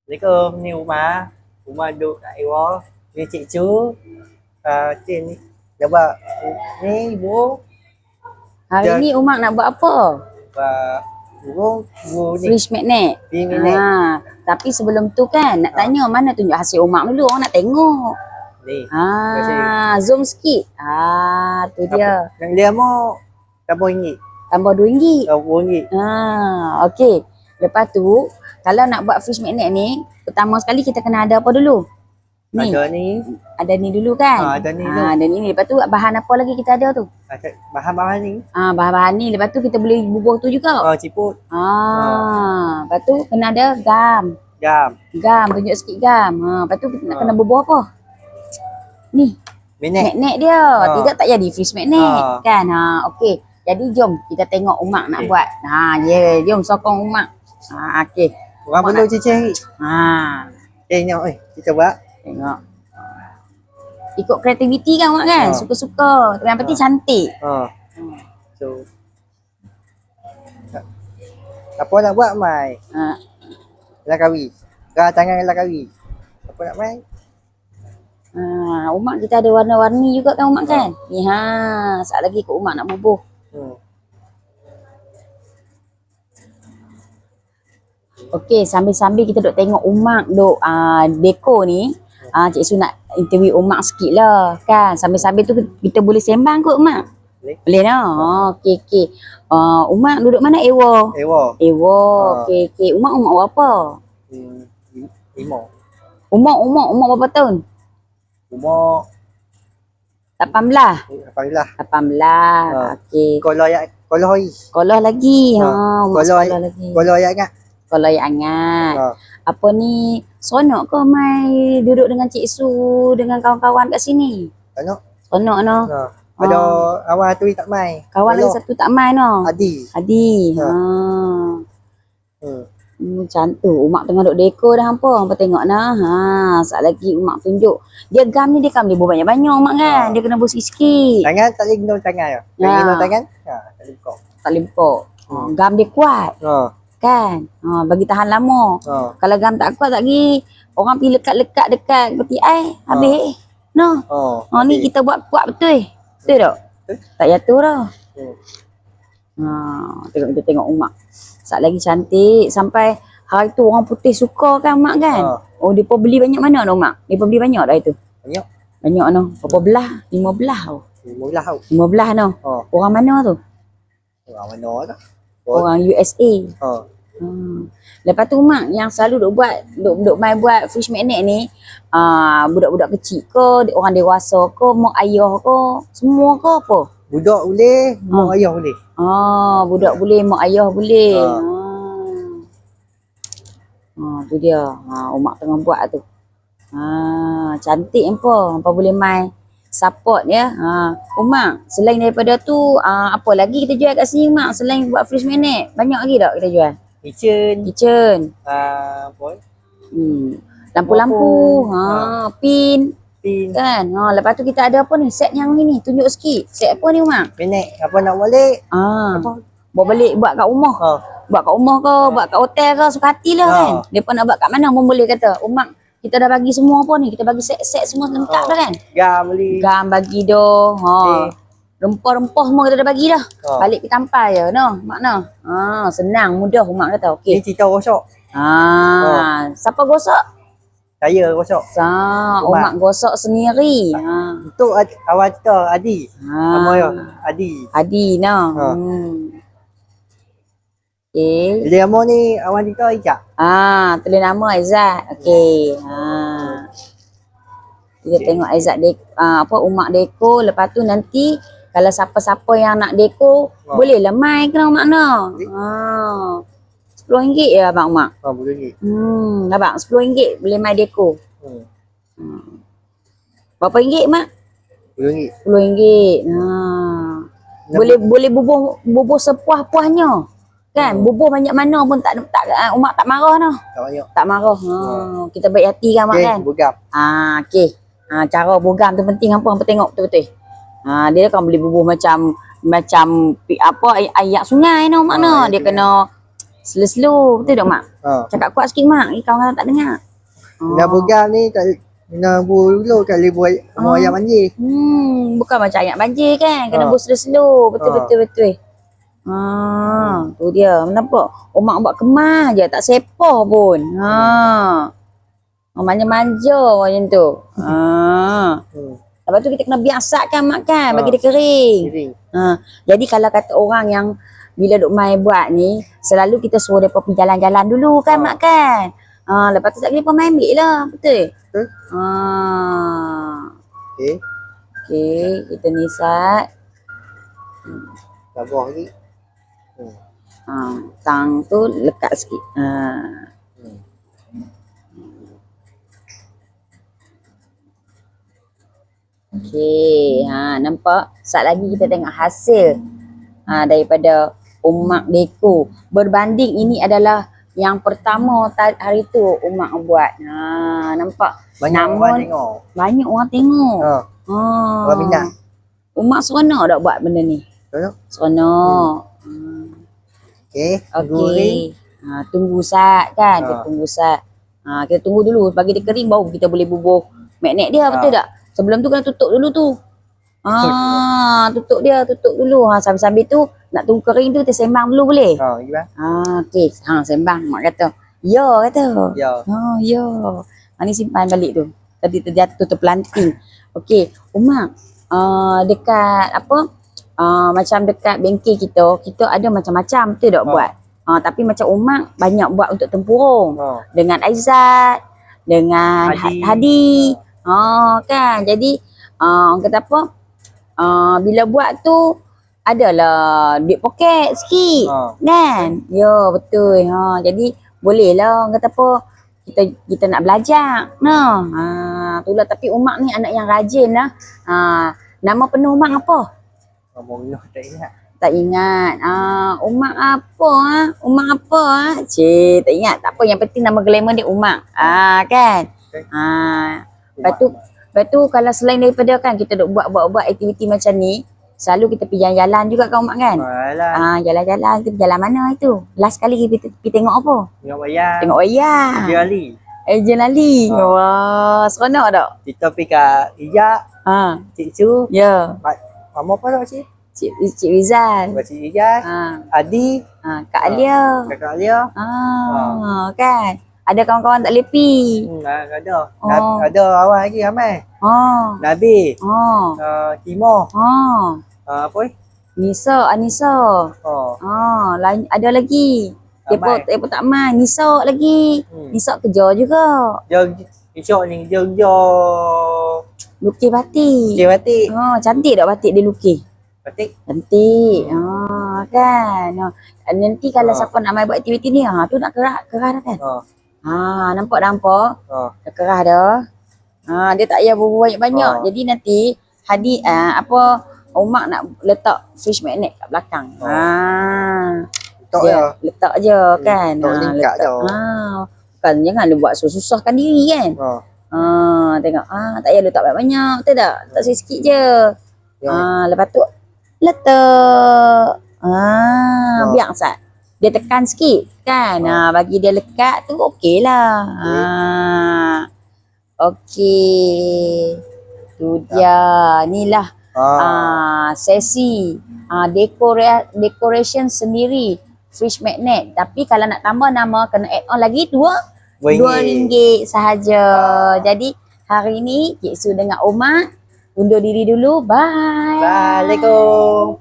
Assalamualaikum, ni Umar. Umar duduk kat Ewa. Ni Cik Cu. Cik ni. Dia buat ni ibu. Hari Dia ni Umak nak buat apa? buat burung. Burung ni. Fridge magnet. Fridge magnet. Tapi sebelum tu kan nak tanya mana tunjuk hasil Umak dulu, orang nak tengok. Ni. Zoom sikit. Tu dia. Yang dia mau RM10. Tambah RM2. RM10. Okey. Lepas tu kalau nak buat fridge magnet ni, pertama sekali kita kena ada apa dulu? Ni. Ada ni. Ada ni dulu kan? Ada ni dulu. Ada ni. Lepas tu bahan apa lagi kita ada tu? Bahan-bahan ni. Bahan-bahan ni. Lepas tu kita boleh bubuh tu juga. Ciput. Lepas tu kena ada gam. Gam. Tunjuk sikit gam. Lepas tu kita nak kena bubuh apa? Ni. Magnet dia. Tidak tak jadi fridge magnet. Kan? Okey. Jadi jom kita tengok Umak nak buat. Jom sokong Umak. Okey. Orang perlu cicih ni. Tengok kita buat. Tengok. Ikut kreativiti kan Umak kan? Suka-suka. Tapi yang penting cantik. So. Apa nak buat Mai? Lakawi. Tangan lakawi. Apa nak Mai? Umak kita ada warna-warni juga kan Umak kan? Ni saat lagi ikut Umak nak bubuh. Okey, sambil-sambil kita duk tengok Umak duk deko ni. Cik Su nak interview Umak sikit lah kan. Sambil-sambil tu kita boleh sembang kot Umak. Boleh lah. Okey. Umak duduk mana? Ewa. Okey. Umak berapa? 5. Umak berapa tahun? Umur 18. 18. Okey. Kalau lagi. Umak sekolah lagi. Kalau ingat. Kalau yang angat. Apa ni, seronok ke mai duduk dengan Cik Su, dengan kawan-kawan kat sini? Seronok no. Ada awal tu tak mai. Kawan lagi satu tak mai no. Adi. Macam tu. Umak tengah duk dekor dah hampa. Hampa tengok nah. Saat lagi Umak tunjuk. Dia gam ni dia kan boleh buat banyak-banyak Umak kan. Dia kena bersih sikit. Tangan tak boleh gendong tangan ya. Gendong tangan. Tak boleh buka. Tak boleh buka. Gam dia kuat. Kan? Bagi tahan lama. Kalau gam tak kuat tak lagi orang pergi lekat-lekat dekat peti air, habis. No. Ni kita buat kuat betul. Betul tak? Tak jatuh dah. Kita tengok Umak. Saat lagi cantik sampai hari tu orang putih suka kan Umak kan? Dia pun beli banyak mana dah Umak? Dia pun beli banyak dah itu. Banyak no. Berapa belah? 15 tau. 15 no. Orang mana tu? Orang mana tu? Orang USA. Lepas tu Umak yang selalu duk main buat fridge magnet ni, budak-budak kecil ke, orang dewasa ke, mak ayah ke, semua ke apa? Budak boleh, mak ayah boleh. Budak boleh, mak ayah boleh. Tu dia. Umak tengah buat tu. Cantik apa boleh main support ya. Umak, selain daripada tu apa lagi kita jual kat sini Umak selain buat fridge magnet? Banyak lagi tak kita jual? Kitchen. Apa? Lampu-lampu, pin. Kan? Lepas tu kita ada apa ni? Set yang ni, tunjuk sikit. Set apa ni Umak? Magnet. Apa nak balik? Bawa balik buat kat rumah. Buat kat rumah ke, buat kat hotel ke, suka hati lah kan. Depa nak buat kat mana pun boleh kata. Umak, kita dah bagi semua apa ni? Kita bagi set-set semua lengkap dah kan? Gam bagi dah. Rempah-rempah semua kita dah bagi dah. Balik pergi tampal je no. Mak no. Senang, mudah Umak kata. Okey. Ni cerita gosok. Siapa gosok? Saya gosok. Umak gosok sendiri. Itu awal cerita Adi. Nama dia Adi no. Okey. Dia nama ni awal cerita Ijak. Tulis nama Aizat. Okey. Kita tengok Aizat Umak deko. Lepas tu nanti kalau siapa-siapa yang nak deko, boleh lah mai kena Umak no. RM10 ya abang Umak. RM10. Abang RM10 boleh mai deko. Berapa ringgit Mak? RM10. Boleh bubuh sepuas-puasnya. Kan? Bubuh banyak mana pun tak Umak tak marah noh. Tak marah. Kita baik hati kan Mak kan? Bugam. Okey. Cara bugam tu penting hampa tengok betul-betul. Dia kan boleh bubuh macam apa air sungai no Mak no. Dia kena Slow-slow. Betul tak mak? Ha. Cakap kuat sikit mak. Kawan-kawan tak dengar. Nak program ni tak kena dulu tak boleh buat ayam banjir. Bukan macam ayat banjir kan. Kena Ha. buat slow-slow. Betul. Tu dia. Nampak? Mak buat kemas je. Tak sepah pun. Manja-manja macam tu. Lepas tu kita kena biasakan mak kan. Bagi dia kering. Jadi kalau kata orang yang bila duk main buat ni, selalu kita suruh mereka pergi jalan-jalan dulu kan mak kan. Lepas tu tak kira main ambil lah. Betul? Betul. Okey. Okey, kita nisat. Tabah lagi. Tang tu lekat sikit. Okey, nampak? Sat lagi kita tengok hasil daripada Umak Deko. Berbanding ini adalah yang pertama hari tu Umak buat. Nampak? Banyak orang tengok. Banyak orang tengok. Orang minat. Umak seronok tak buat benda ni? Seronok. Okey. Tunggu sat kan? Kita tunggu sat. Kita tunggu dulu bagi dia kering baru kita boleh bubuh magnet dia, betul tak? Sebelum tu kena tutup dulu tu. Tutup dulu. Sambil-sambil tu nak tunggu kering tu kita sembang dulu boleh? Okey. Sembang mak kata. Ya kata. Ya. Ya. Ni simpan balik tu. Tadi terjatuh terpelanting. Okey, Umak. Dekat apa? Macam dekat bengkel kita ada macam-macam betul tak buat. Tapi macam Umak banyak buat untuk tempurung. Dengan Aizat, dengan Hadi. Kan. Jadi orang kata apa? Bila buat tu adalah duit poket sikit. Kan? Ya, betul. Jadi boleh lah orang kata apa? Kita nak belajar. Itulah tapi Umak ni anak yang rajin lah. Nama penuh Umak apa? Tak ingat. Umak apa? Umak apa? Cik, tak ingat. Tak apa. Yang penting nama glamour dia Umak. Kan? Lepas tu kalau selain daripada kan kita duk buat aktiviti macam ni, selalu kita pergi jalan-jalan juga kan Umak kan? Jalan-jalan. Kita jalan mana itu? Last kali kita pergi tengok apa? Tengok wayang. Ejen Ali. Wah, seronok tak? Kita pergi kat Ijak. Cik Cu. Ya. Mama apa tak cik? Cik Rizal. Cik Ijaz. Adi. Kak Alia. Kakak Alia. Kan? Ada kawan-kawan tak boleh pergi. Ada. Ada awal lagi ramai. Nabi. Timur. Apa ni? Anissa. Lain ada lagi. Depa tak main. Nisa lagi. Nisa kerja juga. Esok ni kerja lukis batik. Cantik tak batik dia lukis? batik. Cantik. Kan. Nanti kalau siapa nak main buat aktiviti ni, tu nak kerah dah kan? Nampak? Dah kerah dah. Dia tak payah berbual banyak-banyak. Jadi nanti Hadi Umak nak letak fish magnet kat belakang. Letak je kan. Letak je. Kan jangan dia buat susahkan diri kan. Tengok tak payah letak banyak-banyak, betul tak? Letak sikit je. Lepas tu letak. Biar sat. Dia tekan sikit kan. Bagi dia lekat tu okeylah. Okey. Tu dia. Inilah sesi decoration sendiri fish magnet. Tapi kalau nak tambah nama kena add on lagi RM2 sahaja. Jadi hari ni Cik Su dengan Umak undur diri dulu. Bye. Assalamualaikum.